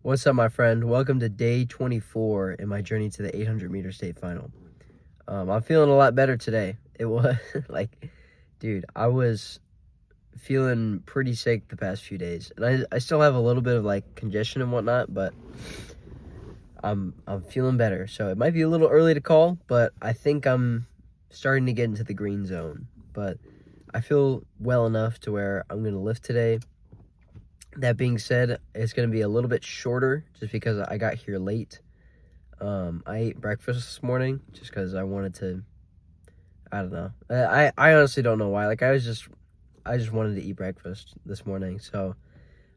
What's up, my friend? Welcome to day 24 in my journey to the 800-meter state final. I'm feeling a lot better today. It was dude, I was feeling pretty sick the past few days, and I still have a little bit of congestion and whatnot, but I'm feeling better. So it might be a little early to call, but I think I'm starting to get into the green zone. But I feel well enough to where I'm gonna lift today. That being said, it's going to be a little bit shorter just because I got here late. I ate breakfast this morning just because I wanted to. I don't know. I honestly don't know why. I just wanted to eat breakfast this morning. So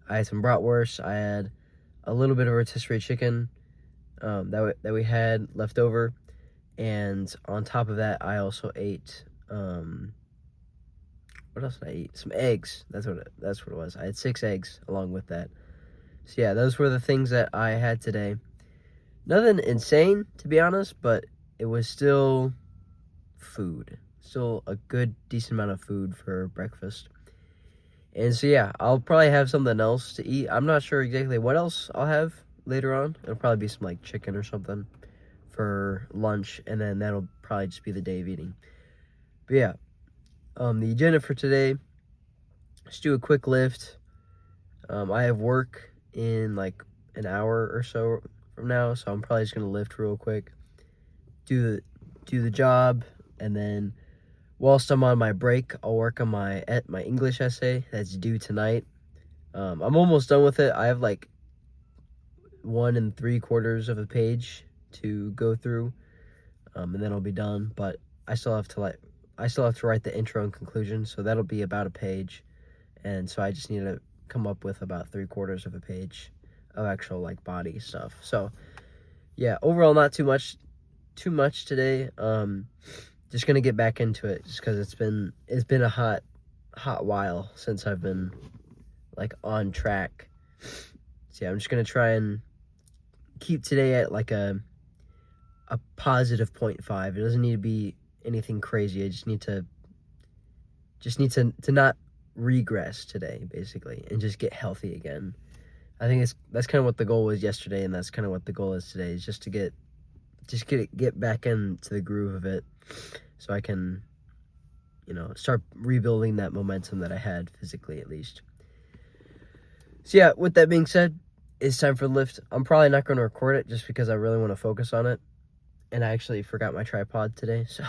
I had some bratwurst. I had a little bit of rotisserie chicken that we had left over, and on top of that, I also ate what else did I eat? Some eggs. That's what it was. I had 6 eggs along with that. So yeah, those were the things that I had today. Nothing insane, to be honest, but it was still food. Still a good, decent amount of food for breakfast. And so yeah, I'll probably have something else to eat. I'm not sure exactly what else I'll have later on. It'll probably be some chicken or something for lunch, and then that'll probably just be the day of eating. But yeah, the agenda for today, let's do a quick lift. I have work in an hour or so from now, so I'm probably just gonna lift real quick, do the job, and then whilst I'm on my break, I'll work on my English essay that's due tonight. I'm almost done with it. I have 1 3/4 of a page to go through, and then I'll be done. But I still have to write the intro and conclusion, so that'll be about a page, and so I just need to come up with about 3/4 of a page of actual body stuff. So yeah, overall not too much today. Just gonna get back into it just because it's been a hot while since I've been on track. So yeah, I'm just gonna try and keep today at a positive 0.5. It doesn't need to be anything crazy. I just need to not regress today, basically, and just get healthy again. I think that's kind of what the goal was yesterday, and that's kind of what the goal is today, is just to get back into the groove of it, so I can, start rebuilding that momentum that I had physically, at least. So yeah, with that being said, it's time for the lift. I'm probably not going to record it just because I really want to focus on it, and I actually forgot my tripod today, so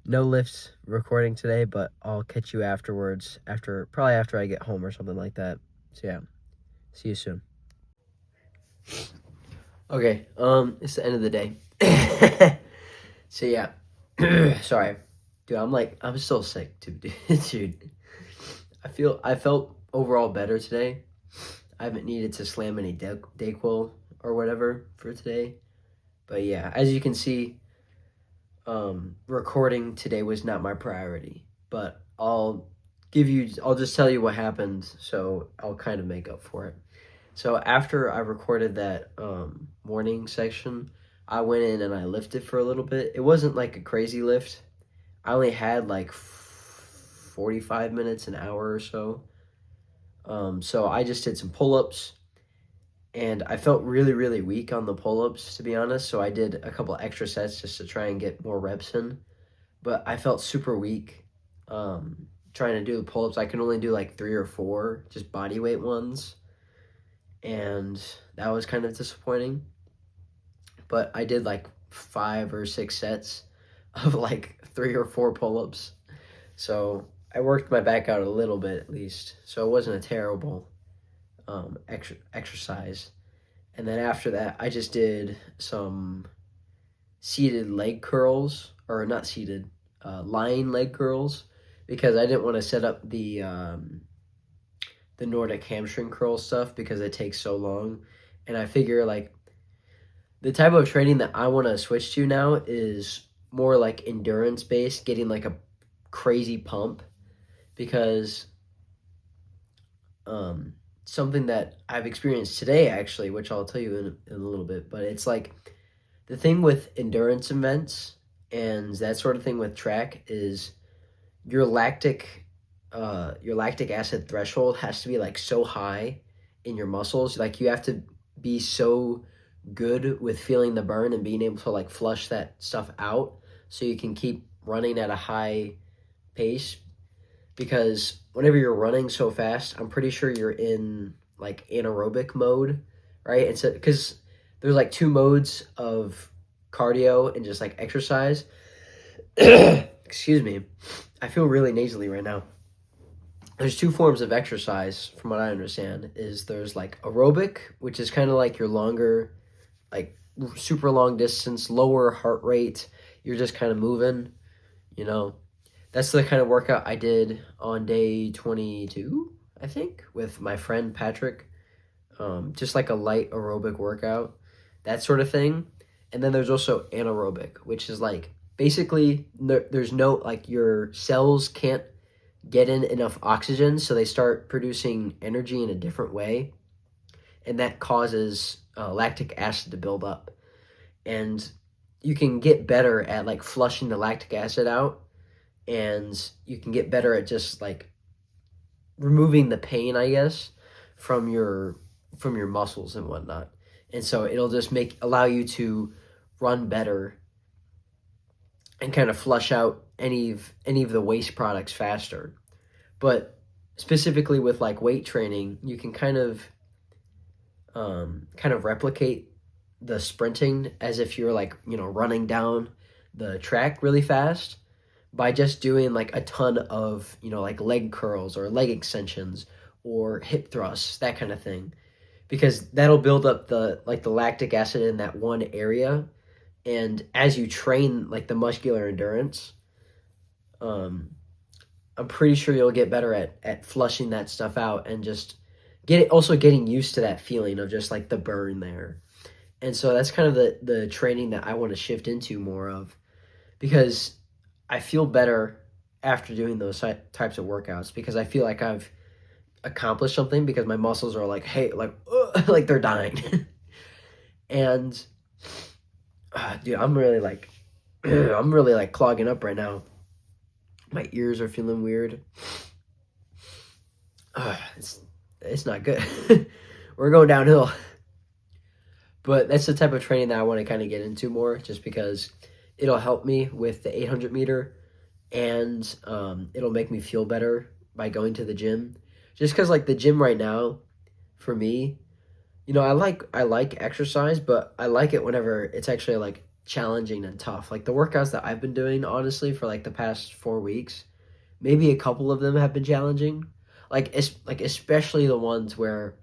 no lifts recording today, but I'll catch you afterwards, probably after I get home or something like that. So yeah, see you soon. Okay, it's the end of the day. So yeah, sorry, dude. I'm still sick, dude. Dude, I felt overall better today. I haven't needed to slam any Dayquil or whatever for today, but yeah, as you can see, recording today was not my priority. But I'll just tell you what happened, so I'll kind of make up for it. So after I recorded that morning section, I went in and I lifted for a little bit. It wasn't a crazy lift. I only had 45 minutes, an hour or so. So I just did some pull-ups, and I felt really, really weak on the pull-ups, to be honest. So I did a couple extra sets just to try and get more reps in. But I felt super weak trying to do the pull-ups. I can only do 3 or 4, just body weight ones. And that was kind of disappointing. But I did 5 or 6 sets of 3 or 4 pull-ups. So I worked my back out a little bit at least. So it wasn't a terrible exercise. And then after that, I just did some seated leg curls, or not seated, lying leg curls, because I didn't want to set up the Nordic hamstring curl stuff because it takes so long. And I figure the type of training that I want to switch to now is more endurance based, getting a crazy pump, because something that I've experienced today, actually, which I'll tell you in a little bit, but it's the thing with endurance events and that sort of thing with track is your lactic acid threshold has to be so high in your muscles. Like you have to be so good with feeling the burn and being able to like flush that stuff out so you can keep running at a high pace, because whenever you're running so fast, I'm pretty sure you're in like anaerobic mode, right? And so because there's like two modes of cardio and just like exercise. Excuse me. I feel really nasally right now. There's two forms of exercise from what I understand. Is there's like aerobic, which is kind of like your longer, like super long distance, lower heart rate. You're just kind of moving, you know. That's the kind of workout I did on day 22, I think, with my friend Patrick. Just like a light aerobic workout, that sort of thing. And then there's also anaerobic, which is like basically there's no, like, your cells can't get in enough oxygen, so they start producing energy in a different way, and that causes lactic acid to build up. And you can get better at like flushing the lactic acid out, and you can get better at just like removing the pain, I guess, from your muscles and whatnot. And so it'll just allow you to run better and kind of flush out any of the waste products faster. But specifically with like weight training, you can kind of replicate the sprinting as if you're like, running down the track really fast by just doing like a ton of, like leg curls or leg extensions or hip thrusts, that kind of thing, because that'll build up the lactic acid in that one area. And as you train like the muscular endurance, um, I'm pretty sure you'll get better at flushing that stuff out and just getting used to that feeling of just like the burn there. And so that's kind of the training that I want to shift into more of, because I feel better after doing those types of workouts, because I feel like I've accomplished something, because my muscles are like, hey, like, like they're dying. And dude, I'm really like I'm really like clogging up right now. My ears are feeling weird. It's not good. We're going downhill. But that's the type of training that I want to kind of get into more, just because it'll help me with the 800 meter, and it'll make me feel better by going to the gym. Just because like the gym right now, for me, I like exercise, but I like it whenever it's actually like challenging and tough. Like the workouts that I've been doing, honestly, for like the past 4 weeks, maybe a couple of them have been challenging. Like especially the ones where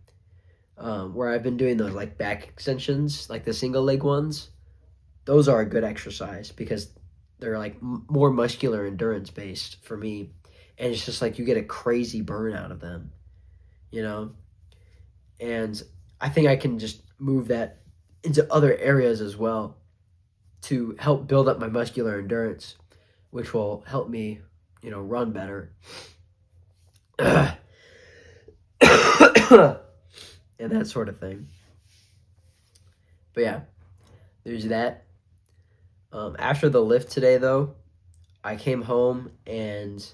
I've been doing those like back extensions, like the single leg ones. Those are a good exercise because they're like more muscular endurance based for me, and it's just like you get a crazy burn out of them, you know. And I think I can just move that into other areas as well to help build up my muscular endurance, which will help me, run better. And that sort of thing. But yeah, there's that. After the lift today, though, I came home and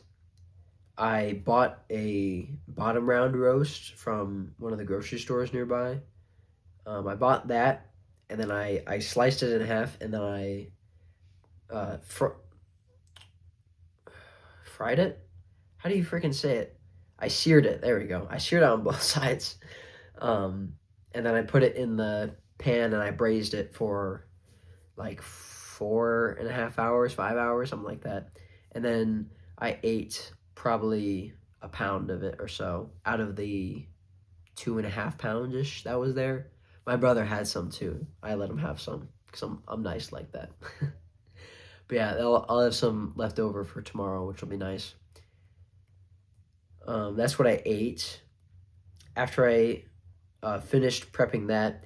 I bought a bottom round roast from one of the grocery stores nearby. I bought that, and then I sliced it in half, and then I fried it. How do you freaking say it? I seared it. There we go. I seared it on both sides. And then I put it in the pan and I braised it for like 4.5 hours, 5 hours, something like that. And then I ate probably a pound of it or so out of the 2.5 pounds-ish that was there. My brother had some too. I let him have some because I'm nice like that. But yeah, I'll have some left over for tomorrow, which will be nice. That's what I ate. After I finished prepping that,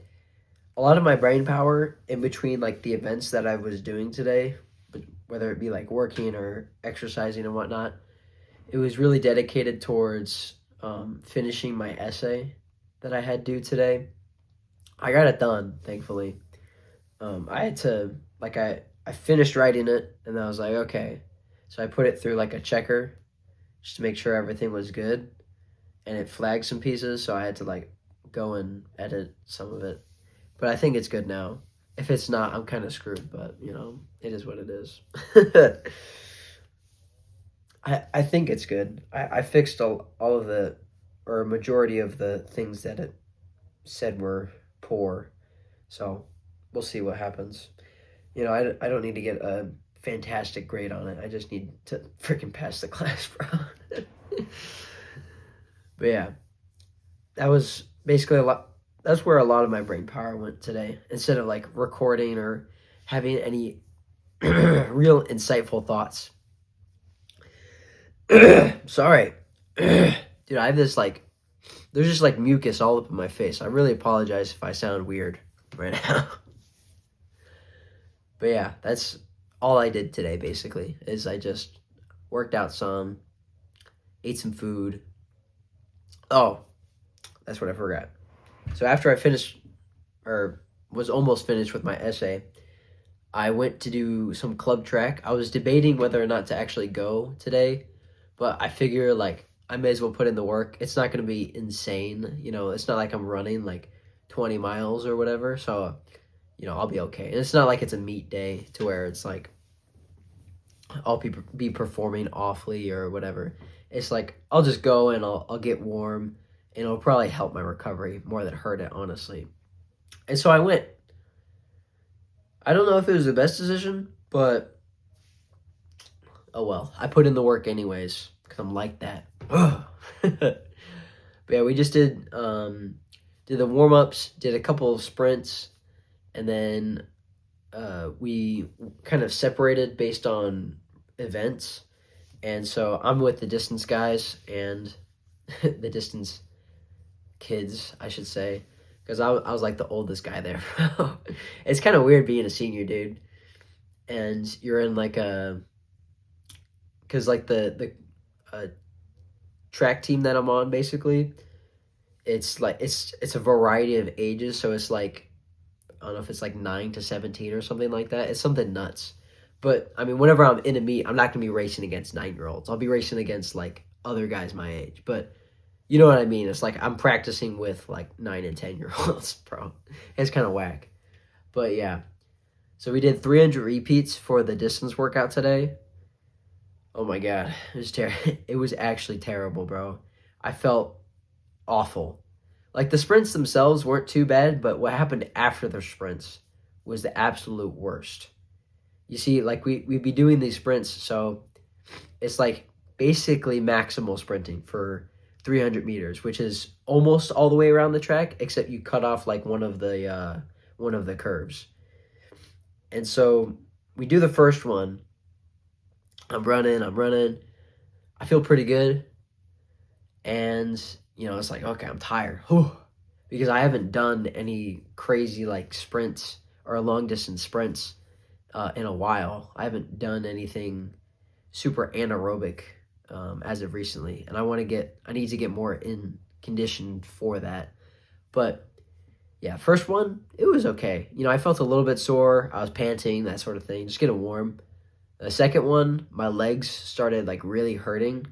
a lot of my brain power in between like the events that I was doing today, whether it be like working or exercising and whatnot, it was really dedicated towards finishing my essay that I had due today. I got it done, thankfully. I had to, like, I finished writing it, and I was like, okay. So I put it through like a checker just to make sure everything was good, and it flagged some pieces, so I had to like go and edit some of it. But I think it's good now. If it's not, I'm kind of screwed, but it is what it is. I think it's good. I fixed all of the, or majority of the things that it said were poor. So we'll see what happens. I don't need to get a fantastic grade on it. I just need to freaking pass the class, bro. But yeah, that was basically a lot. That's where a lot of my brain power went today. Instead of like recording or having any real insightful thoughts. Sorry. Dude, I have this like, there's just like mucus all up in my face. I really apologize if I sound weird right now. But yeah, that's all I did today basically, is I just worked out some, ate some food. Oh, that's what I forgot. So after I finished, or was almost finished with my essay, I went to do some club track. I was debating whether or not to actually go today, but I figure like I may as well put in the work. It's not going to be insane. It's not like I'm running like 20 miles or whatever. So, I'll be okay. And it's not like it's a meet day to where it's like I'll be performing awfully or whatever. It's like I'll just go and I'll get warm, and it'll probably help my recovery more than hurt it, honestly. And so I went. I don't know if it was the best decision, but oh well. I put in the work anyways because I'm like that. But yeah, we just did the warm ups, did a couple of sprints, and then we kind of separated based on events. And so I'm with the distance guys and the distance kids, I should say, because I was like the oldest guy there. It's kind of weird being a senior, dude. And you're in like because like the track team that I'm on, basically, it's like it's a variety of ages. So it's like, I don't know if it's like 9 to 17 or something like that. It's something nuts. But I mean, whenever I'm in a meet, I'm not gonna be racing against 9-year-olds. I'll be racing against like other guys my age. But you know what I mean? It's like I'm practicing with like 9 and 10-year-olds, bro. It's kind of whack. But yeah. So we did 300 repeats for the distance workout today. Oh my god, it was it was actually terrible, bro. I felt awful. Like the sprints themselves weren't too bad, but what happened after the sprints was the absolute worst. You see, like we'd be doing these sprints, so it's like basically maximal sprinting for 300 meters, which is almost all the way around the track, except you cut off like one of the curves. And so we do the first one. I'm running. I feel pretty good. And, it's like, okay, I'm tired. Whew. Because I haven't done any crazy like sprints or long distance sprints in a while. I haven't done anything super anaerobic as of recently. And I need to get more in condition for that. But yeah, first one, it was okay. I felt a little bit sore. I was panting, that sort of thing, just getting warm. The second one, my legs started like really hurting,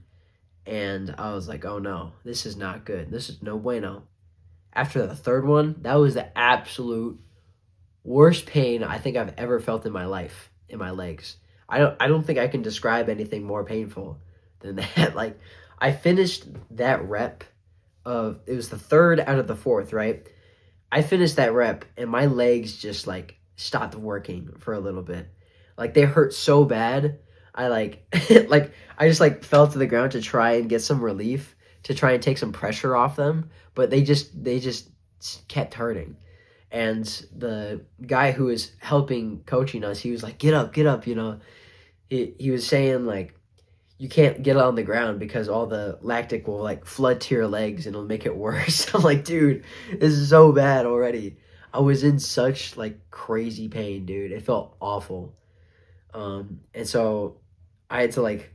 and I was like, oh no, this is not good. This is no bueno. After the third one, that was the absolute worst pain I think I've ever felt in my life in my legs. I don't think I can describe anything more painful than that. Like I finished that rep it was the third out of the fourth, right? I finished that rep and my legs just like stopped working for a little bit. Like they hurt so bad. I like like I just like fell to the ground to try and get some relief, to try and take some pressure off them, but they just kept hurting. And the guy who was helping coaching us, he was like, get up, He was saying like you can't get on the ground because all the lactic will like flood to your legs and it'll make it worse. I'm like, dude, this is so bad already. I was in such like crazy pain, dude. It felt awful. And so I had to like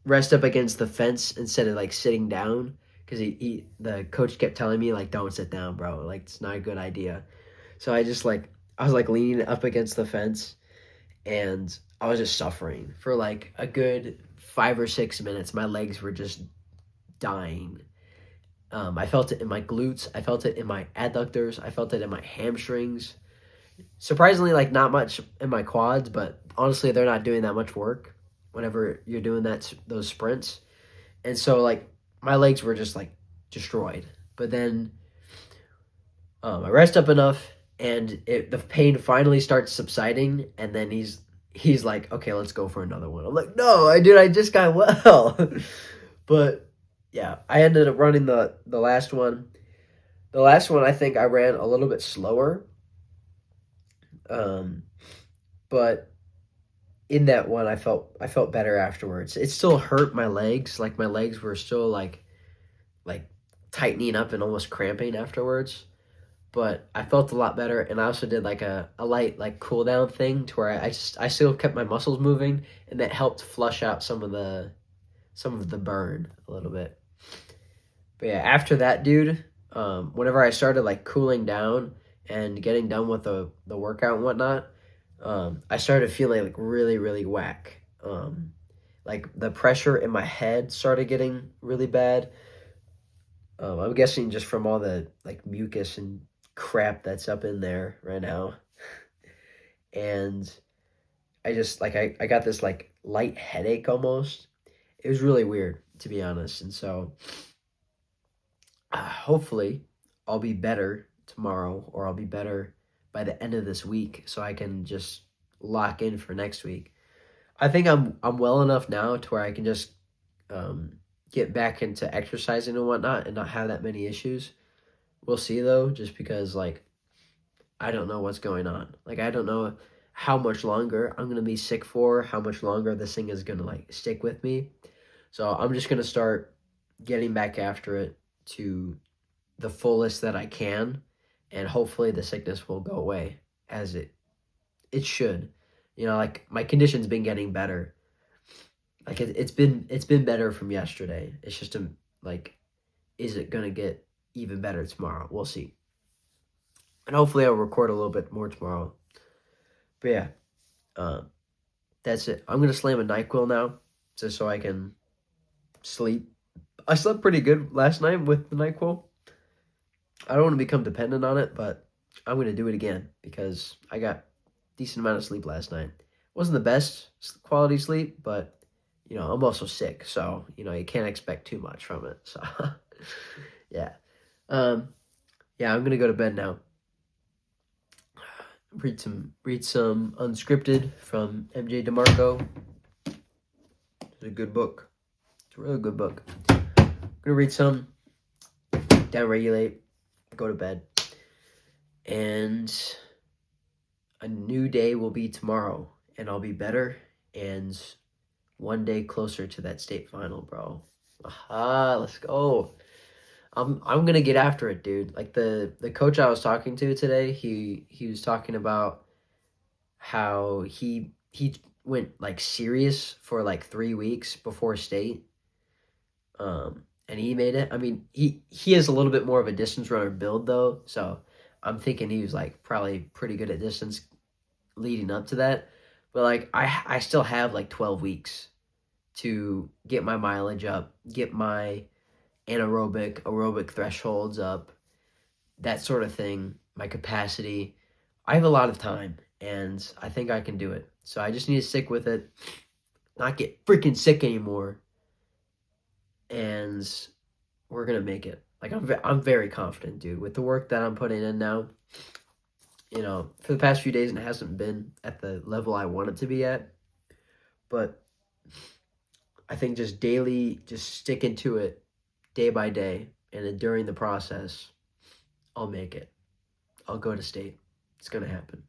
rest up against the fence instead of like sitting down, because the coach kept telling me like, don't sit down, bro. Like it's not a good idea. So I was like leaning up against the fence, and I was just suffering for like a good 5 or 6 minutes. My legs were just dying. I felt it in my glutes. I felt it in my adductors. I felt it in my hamstrings. Surprisingly, like not much in my quads, but honestly, they're not doing that much work whenever you're doing those sprints. And so like my legs were just like destroyed. But then I rest up enough, and the pain finally starts subsiding, and then he's like, okay, let's go for another one. I'm like, no, I just got well. But yeah, I ended up running the last one. The last one I think I ran a little bit slower. But in that one I felt better afterwards. It still hurt my legs, like my legs were still like tightening up and almost cramping afterwards. But I felt a lot better, and I also did like a light like cool down thing to where I still kept my muscles moving, and that helped flush out some of the burn a little bit. But yeah, after that, dude, whenever I started like cooling down and getting done with the workout and whatnot, I started feeling like really, really whack. Like the pressure in my head started getting really bad. I'm guessing just from all the like mucus and crap that's up in there right now. And I just like I got this like light headache almost. It was really weird, to be honest. And so hopefully I'll be better tomorrow, or I'll be better by the end of this week, so I can just lock in for next week. I think I'm well enough now to where I can just get back into exercising and whatnot and not have that many issues. We'll see though, just because like I don't know what's going on. Like I don't know how much longer I'm gonna be sick for, how much longer this thing is gonna like stick with me. So I'm just gonna start getting back after it to the fullest that I can, and hopefully the sickness will go away as it should. You know, like my condition's been getting better. Like it's been better from yesterday. It's just like, is it gonna get even better tomorrow? We'll see. And hopefully I'll record a little bit more tomorrow. But yeah, um, that's it. I'm gonna slam a NyQuil now, just so I can sleep. I slept pretty good last night with the NyQuil. I don't want to become dependent on it, but I'm gonna do it again because I got decent amount of sleep last night. Wasn't the best quality sleep, but I'm also sick, so you can't expect too much from it. So yeah, um, yeah, I'm gonna go to bed now. Read some Unscripted from MJ DeMarco. It's a good book. It's a really good book. I'm gonna read some, downregulate, go to bed, and a new day will be tomorrow, and I'll be better and one day closer to that state final, bro. Aha, let's go. I'm gonna get after it, dude. Like the coach I was talking to today, he was talking about how he went like serious for like 3 weeks before state. And he made it. I mean, he has a little bit more of a distance runner build though, so I'm thinking he was like probably pretty good at distance leading up to that. But like I still have like 12 weeks to get my mileage up, get my aerobic thresholds up, that sort of thing, my capacity. I have a lot of time, and I think I can do it. So I just need to stick with it, not get freaking sick anymore, and we're gonna make it. Like I'm very confident, dude, with the work that I'm putting in now. For the past few days, it hasn't been at the level I want it to be at, but I think just daily, just sticking to it day by day, and then during the process, I'll make it. I'll go to state. It's gonna happen.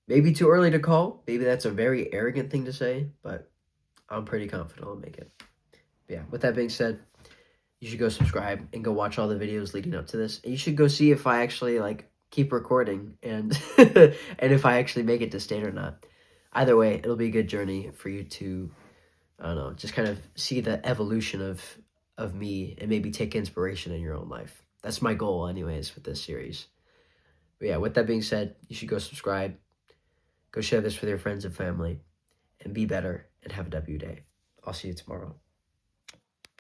Maybe too early to call. Maybe that's a very arrogant thing to say, but I'm pretty confident I'll make it. But yeah, with that being said, you should go subscribe and go watch all the videos leading up to this. And you should go see if I actually like keep recording and and if I actually make it to state or not. Either way, it'll be a good journey for you to, I don't know, just kind of see the evolution of me and maybe take inspiration in your own life. That's my goal anyways with this series. But yeah, with that being said, you should go subscribe, go share this with your friends and family, and be better and have a W day. I'll see you tomorrow.